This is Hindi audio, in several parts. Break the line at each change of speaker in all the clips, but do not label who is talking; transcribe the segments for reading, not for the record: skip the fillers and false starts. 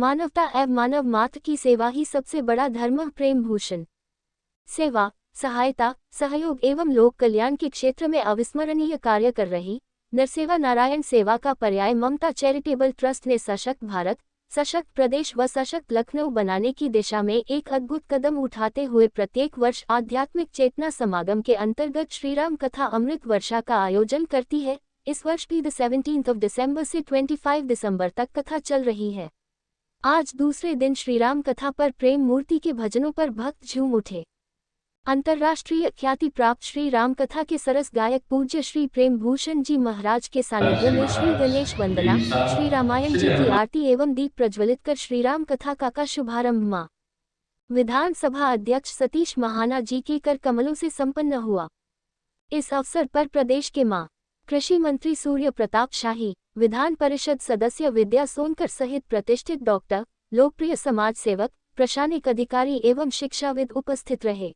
मानवता एवं मानव मात्र की सेवा ही सबसे बड़ा धर्म। प्रेम भूषण सेवा, सहायता, सहयोग एवं लोक कल्याण के क्षेत्र में अविस्मरणीय कार्य कर रही नरसेवा नारायण सेवा का पर्याय ममता चैरिटेबल ट्रस्ट ने सशक्त भारत, सशक्त प्रदेश व सशक्त लखनऊ बनाने की दिशा में एक अद्भुत कदम उठाते हुए प्रत्येक वर्ष आध्यात्मिक चेतना समागम के अंतर्गत श्रीराम कथा अमृत वर्षा का आयोजन करती है। इस वर्ष भी 17 दिसंबर से 25 दिसंबर तक कथा चल रही है। आज दूसरे दिन श्रीराम कथा पर प्रेम मूर्ति के भजनों पर भक्त झूम उठे। अंतर्राष्ट्रीय ख्याति प्राप्त श्री राम कथा के सरस गायक पूज्य श्री प्रेम भूषण जी महाराज के सानिध्य में श्री गणेश वंदना, श्री रामायण जी की आरती एवं दीप प्रज्वलित कर श्रीराम कथा का शुभारंभ मां विधानसभा अध्यक्ष सतीश महाना जी के कर कमलों से संपन्न हुआ। इस अवसर पर प्रदेश के मां कृषि मंत्री सूर्य प्रताप शाही, विधान परिषद सदस्य विद्या सोनकर सहित प्रतिष्ठित डॉक्टर, लोकप्रिय समाज सेवक, प्रशासनिक अधिकारी एवं शिक्षाविद उपस्थित रहे।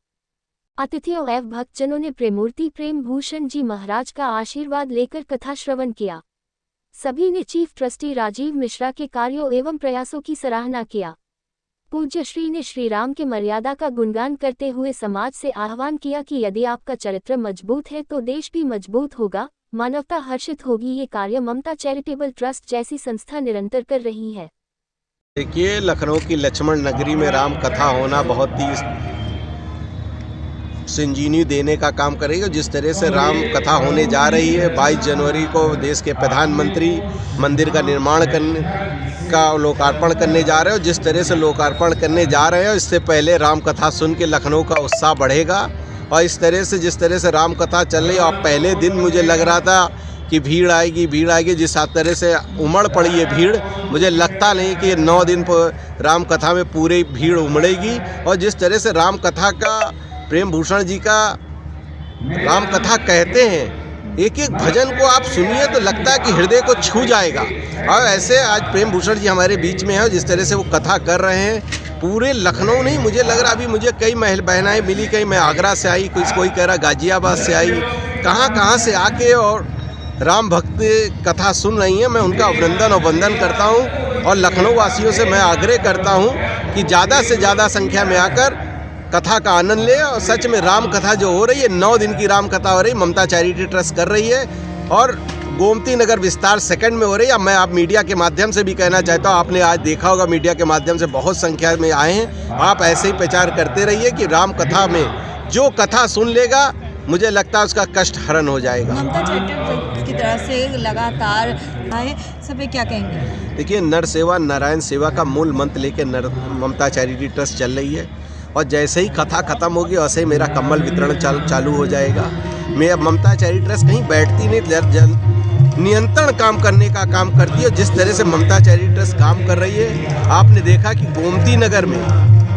अतिथियों एवं भक्तजनों ने प्रेमूर्ति प्रेम भूषण जी महाराज का आशीर्वाद लेकर कथा श्रवण किया। सभी ने चीफ ट्रस्टी राजीव मिश्रा के कार्यों एवं प्रयासों की सराहना किया। पूज्य श्री ने श्री राम के मर्यादा का गुणगान करते हुए समाज से आह्वान किया कि यदि आपका चरित्र मजबूत है तो देश भी मजबूत होगा, मानवता हर्षित होगी। ये कार्य ममता चैरिटेबल ट्रस्ट जैसी संस्था निरंतर कर रही है।
देखिए, लखनऊ की लक्ष्मण नगरी में राम कथा होना बहुत ही संजीवनी देने का काम करेगा। जिस तरह से राम कथा होने जा रही है, 22 जनवरी को देश के प्रधानमंत्री मंदिर का निर्माण करने का लोकार्पण करने जा रहे हो। जिस तरह से लोकार्पण करने जा रहे हो, इससे पहले राम कथा सुन के लखनऊ का उत्साह बढ़ेगा। और इस तरह से जिस तरह से राम कथा चल रही है, और पहले दिन मुझे लग रहा था कि भीड़ आएगी, जिस तरह से उमड़ पड़ी है भीड़, मुझे लगता नहीं कि 9 दिन पर राम कथा में पूरी भीड़ उमड़ेगी। और जिस तरह से राम कथा का प्रेम भूषण जी का राम कथा कहते हैं, एक एक भजन को आप सुनिए तो लगता है कि हृदय को छू जाएगा। और ऐसे आज प्रेम भूषण जी हमारे बीच में है, जिस तरह से वो कथा कर रहे हैं, पूरे लखनऊ नहीं, मुझे लग रहा अभी मुझे कई बहनाएं मिली, कहीं मैं आगरा से आई, कोई कह रहा गाजियाबाद से आई, कहाँ से आके और राम भक्त कथा सुन रही हैं। मैं उनका अभिनंदन और वंदन करता हूँ। और लखनऊ वासियों से मैं आग्रह करता हूँ कि ज़्यादा से ज़्यादा संख्या में आकर कथा का आनंद ले। और सच में राम कथा जो हो रही है, 9 दिन की राम कथा हो रही है, ममता चैरिटी ट्रस्ट कर रही है। और गोमती नगर विस्तार सेकंड में हो रही है। मैं आप मीडिया के माध्यम से भी कहना चाहता हूँ, आपने आज देखा होगा मीडिया के माध्यम से बहुत संख्या में आए हैं। आप ऐसे ही प्रचार करते रहिए कि राम कथा में जो कथा सुन लेगा, मुझे लगता है उसका कष्ट हरण हो जाएगा।
ममता चैरिटी की तरफ से लगातार आए, सब क्या कहेंगे?
देखिए, नर सेवा नारायण सेवा का मूल मंत्र लेके ममता चैरिटी ट्रस्ट चल रही है। और जैसे ही कथा खत्म होगी, वैसे ही मेरा कम्बल वितरण चालू हो जाएगा। मैं ममता चैरिटी ट्रस्ट कहीं बैठती नहीं, नियंत्रण काम करने का काम करती है। जिस तरह से ममता चैरिटी ट्रस्ट काम कर रही है, आपने देखा कि गोमती नगर में,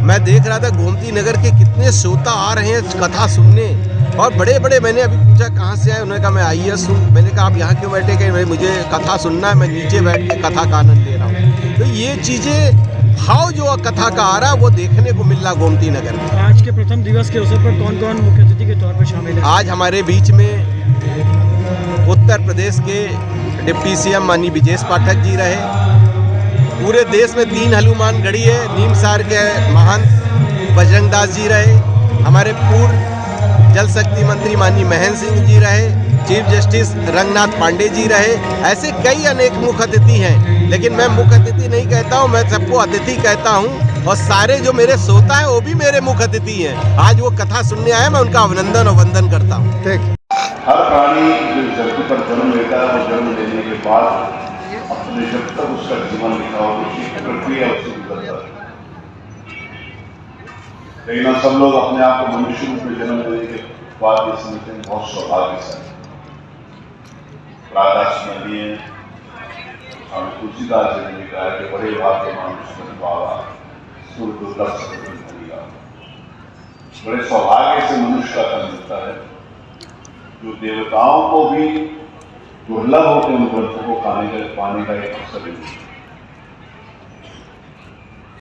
मैं देख रहा था गोमती नगर के कितने श्रोता आ रहे हैं कथा सुनने। और बड़े मैंने अभी पूछा कहाँ से आए, उन्होंने कहा मैं IAS हूँ। मैंने कहा आप यहाँ क्यों बैठे? कहीं मुझे कथा सुनना है, मैं नीचे बैठ के कथा का आनंद ले रहा हूँ। तो ये चीज़ें भाव जो कथा का आ रहा है, वो देखने को मिल रहा गोमती नगर में।
आज के प्रथम दिवस के अवसर पर कौन कौन मुख्य अतिथि के तौर पर शामिल है?
आज हमारे बीच में उत्तर प्रदेश के डिप्टी CM माननीय विजेश पाठक जी रहे। पूरे देश में 3 हनुमान गढ़ी है, नीमसार के महंत बजरंग दास जी रहे। हमारे पूर्व जल शक्ति मंत्री माननीय महेंद्र सिंह जी रहे। चीफ जस्टिस रंगनाथ पांडे जी रहे। ऐसे कई अनेक मुख्य अतिथि हैं, लेकिन मैं मुख्य अतिथि नहीं कहता हूँ, मैं सबको अतिथि कहता हूँ। और सारे जो मेरे श्रोता हैं वो भी मेरे मुख्य अतिथि हैं। आज वो कथा सुनने आए, मैं उनका अभिनंदन और वंदन करता हूँ।
हर प्राणी जो धरती पर जन्म लेता है, वो जन्म लेने के बाद अपने जब तक उसका जीवन लिखा हो, उसकी प्रक्रिया उससे गुजरता है। लेकिन सब लोग अपने आप को मनुष्य रूप में जन्म लेने के बाद ये समझते हैं बहुत सौभाग्यशाली। प्रातः लिए स्वामी तुलसीदास जी ने कहा कि बड़े भाग्य मानुष बाबा सूर्य दुर्लभ सकेगा। बड़े सौभाग्य से मनुष्य का जन्म मिलता है, जो देवताओं को भी दुर्लभ होते उन ग्रंथों को पाने का एक अवसर मिलता है।